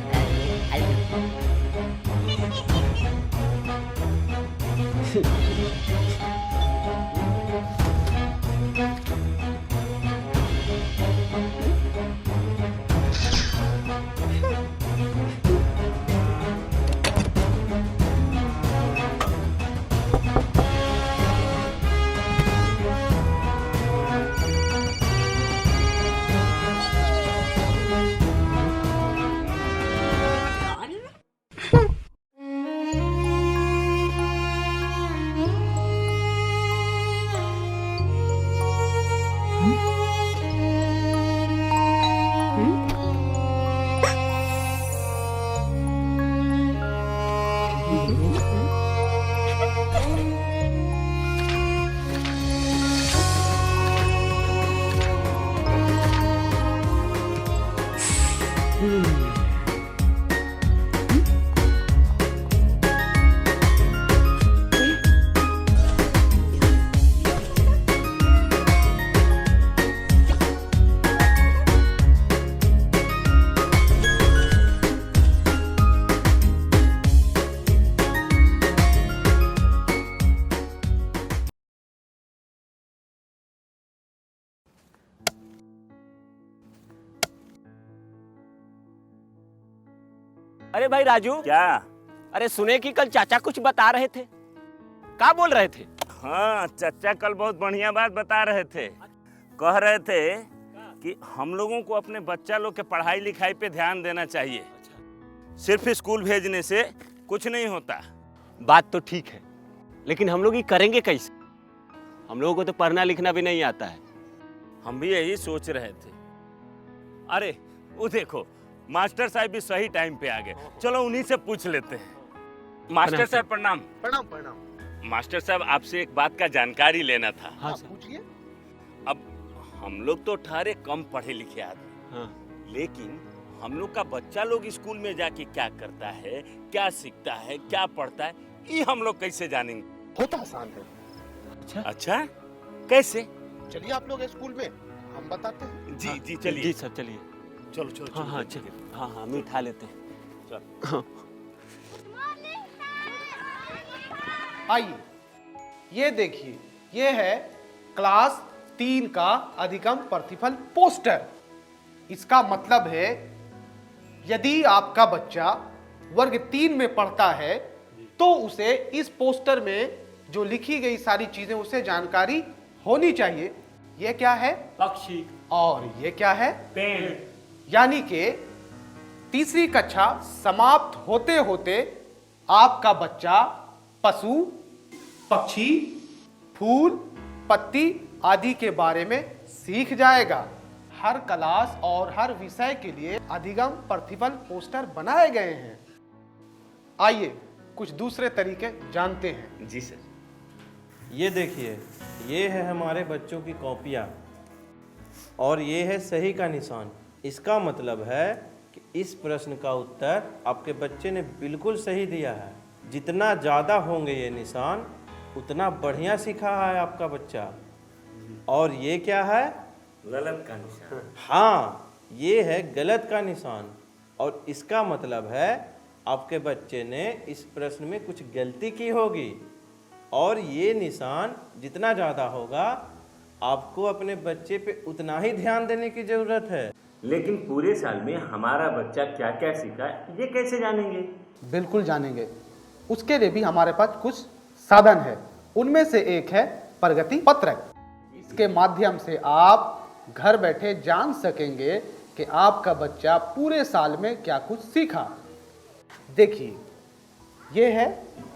S8: अरे भाई राजू,
S9: क्या?
S8: अरे सुने कि कल चाचा कुछ बता रहे थे, क्या बोल रहे थे?
S9: हाँ, चाचा कल बहुत बढ़िया बात बता रहे थे। कह रहे थे कि हम लोगों को अपने बच्चा लोग के पढ़ाई लिखाई पे ध्यान देना चाहिए। सिर्फ स्कूल भेजने से कुछ नहीं होता।
S8: बात तो ठीक है, लेकिन हम लोग ये करेंगे कैसे? हम लोगों को तो पढ़ना लिखना भी नहीं आता है।
S9: हम भी यही सोच रहे थे। अरे वो देखो, मास्टर साहब भी सही टाइम पे आ गए। चलो उन्हीं से पूछ लेते हैं। मास्टर साहब प्रणाम।
S10: प्रणाम प्रणाम।
S9: मास्टर साहब, आपसे एक बात का जानकारी लेना था।
S8: हाँ
S10: पूछिए।
S9: अब हम लोग तो ठहरे कम पढ़े लिखे आदमी,
S8: हाँ।
S9: लेकिन हम लोग का बच्चा लोग स्कूल में जाके क्या करता है, क्या सीखता है, क्या पढ़ता है, ये हम लोग कैसे जानेंगे?
S10: होता आसान है।
S9: अच्छा, कैसे?
S10: चलिए आप लोग स्कूल में, हम बताते हैं।
S9: जी जी चलिए।
S8: जी सर चलिए।
S9: चलो चलो।
S8: हाँ हाँ चलिए। हाँ हाँ, हम उठा लेते हैं।
S9: चल।
S10: आइए, ये देखिए, ये है क्लास 3 का अधिगम प्रतिफल पोस्टर। इसका मतलब है यदि आपका बच्चा वर्ग 3 में पढ़ता है तो उसे इस पोस्टर में जो लिखी गई सारी चीजें उसे जानकारी होनी चाहिए। यह क्या है?
S8: पक्षी।
S10: और ये क्या है?
S8: पेड़।
S10: यानी कि तीसरी कक्षा समाप्त होते होते आपका बच्चा पशु, पक्षी, फूल, पत्ती आदि के बारे में सीख जाएगा। हर क्लास और हर विषय के लिए अधिगम प्रतिफल पोस्टर बनाए गए हैं। आइए कुछ दूसरे तरीके जानते हैं।
S9: जी सर।
S11: ये देखिए, ये है हमारे बच्चों की कॉपियाँ और ये है सही का निशान। इसका मतलब है कि इस प्रश्न का उत्तर आपके बच्चे ने बिल्कुल सही दिया है। जितना ज़्यादा होंगे ये निशान, उतना बढ़िया सीखा है आपका बच्चा। और ये क्या है?
S9: गलत का निशान।
S11: हाँ, ये है गलत का निशान और इसका मतलब है आपके बच्चे ने इस प्रश्न में कुछ गलती की होगी। और ये निशान जितना ज़्यादा होगा, आपको अपने बच्चे पे उतना ही ध्यान देने की ज़रूरत है।
S9: लेकिन पूरे साल में हमारा बच्चा क्या क्या सीखा, ये कैसे जानेंगे?
S10: बिल्कुल जानेंगे। उसके लिए भी हमारे पास कुछ साधन है। उनमें से एक है प्रगति पत्रक। इसके माध्यम से आप घर बैठे जान सकेंगे कि आपका बच्चा पूरे साल में क्या कुछ सीखा। देखिए, ये है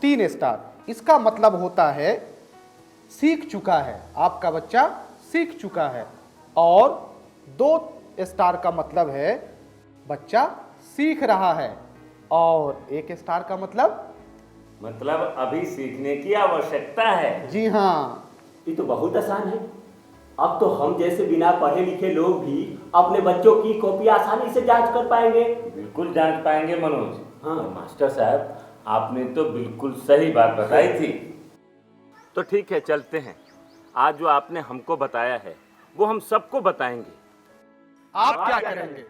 S10: 3 स्टार। इसका मतलब होता है सीख चुका है, आपका बच्चा सीख चुका है। और 2 स्टार का मतलब है बच्चा सीख रहा है। और 1 स्टार का मतलब
S9: अभी सीखने की आवश्यकता है।
S10: जी हाँ।
S8: ये तो बहुत आसान है। अब तो हम जैसे बिना पढ़े लिखे लोग भी अपने बच्चों की कॉपी आसानी से जांच कर पाएंगे।
S9: बिल्कुल जांच पाएंगे मनोज।
S8: हाँ।
S9: मास्टर साहब, आपने तो बिल्कुल सही बात बताई थी। तो ठीक है, चलते हैं। आज जो आपने हमको बताया है वो हम सबको बताएंगे।
S10: आप क्या करेंगे?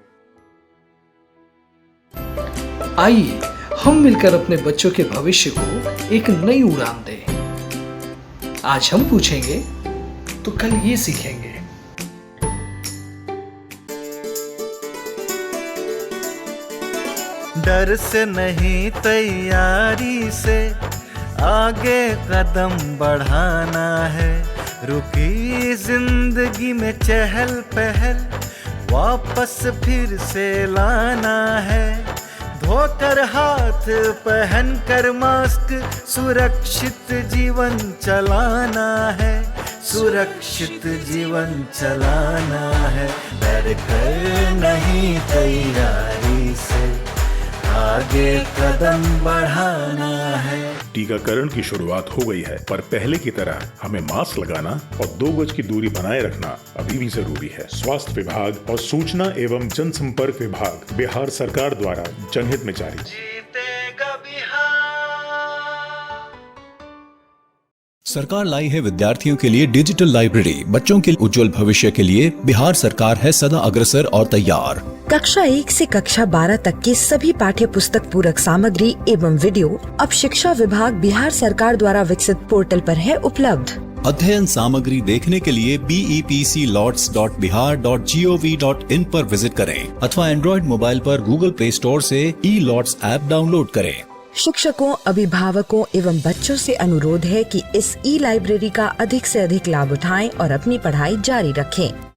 S12: आइए हम मिलकर अपने बच्चों के भविष्य को एक नई उड़ान दें। आज हम पूछेंगे तो कल ये सीखेंगे।
S13: डर से नहीं, तैयारी से आगे कदम बढ़ाना है। रुकी जिंदगी में चहल पहल वापस फिर से लाना है। धोकर हाथ पहनकर मास्क सुरक्षित जीवन चलाना है। सुरक्षित जीवन चलाना है। डर कर नहीं, तैयारी से आगे कदम बढ़ाना है।
S14: टीकाकरण की शुरुआत हो गई है, पर पहले की तरह हमें मास्क लगाना और 2 गज की दूरी बनाए रखना अभी भी जरूरी है। स्वास्थ्य विभाग और सूचना एवं जनसंपर्क विभाग बिहार सरकार द्वारा जनहित में जारी।
S13: जीतेगा बिहार।
S1: सरकार लाई है विद्यार्थियों के लिए डिजिटल लाइब्रेरी। बच्चों के उज्जवल भविष्य के लिए बिहार सरकार है सदा अग्रसर और तैयार।
S2: कक्षा 1 से कक्षा 12 तक की सभी पाठ्य पुस्तक पूरक सामग्री एवं वीडियो अब शिक्षा विभाग बिहार सरकार द्वारा विकसित पोर्टल पर है उपलब्ध।
S1: अध्ययन सामग्री देखने के लिए BEPCLOTS.bihar.gov.in पर विजिट करें अथवा एंड्रॉइड मोबाइल पर गूगल प्ले स्टोर से E-LOTS ऐप डाउनलोड करें।
S2: शिक्षकों, अभिभावकों एवं बच्चों से अनुरोध है कि इस ई लाइब्रेरी का अधिक से अधिक लाभ उठाएं और अपनी पढ़ाई जारी रखें।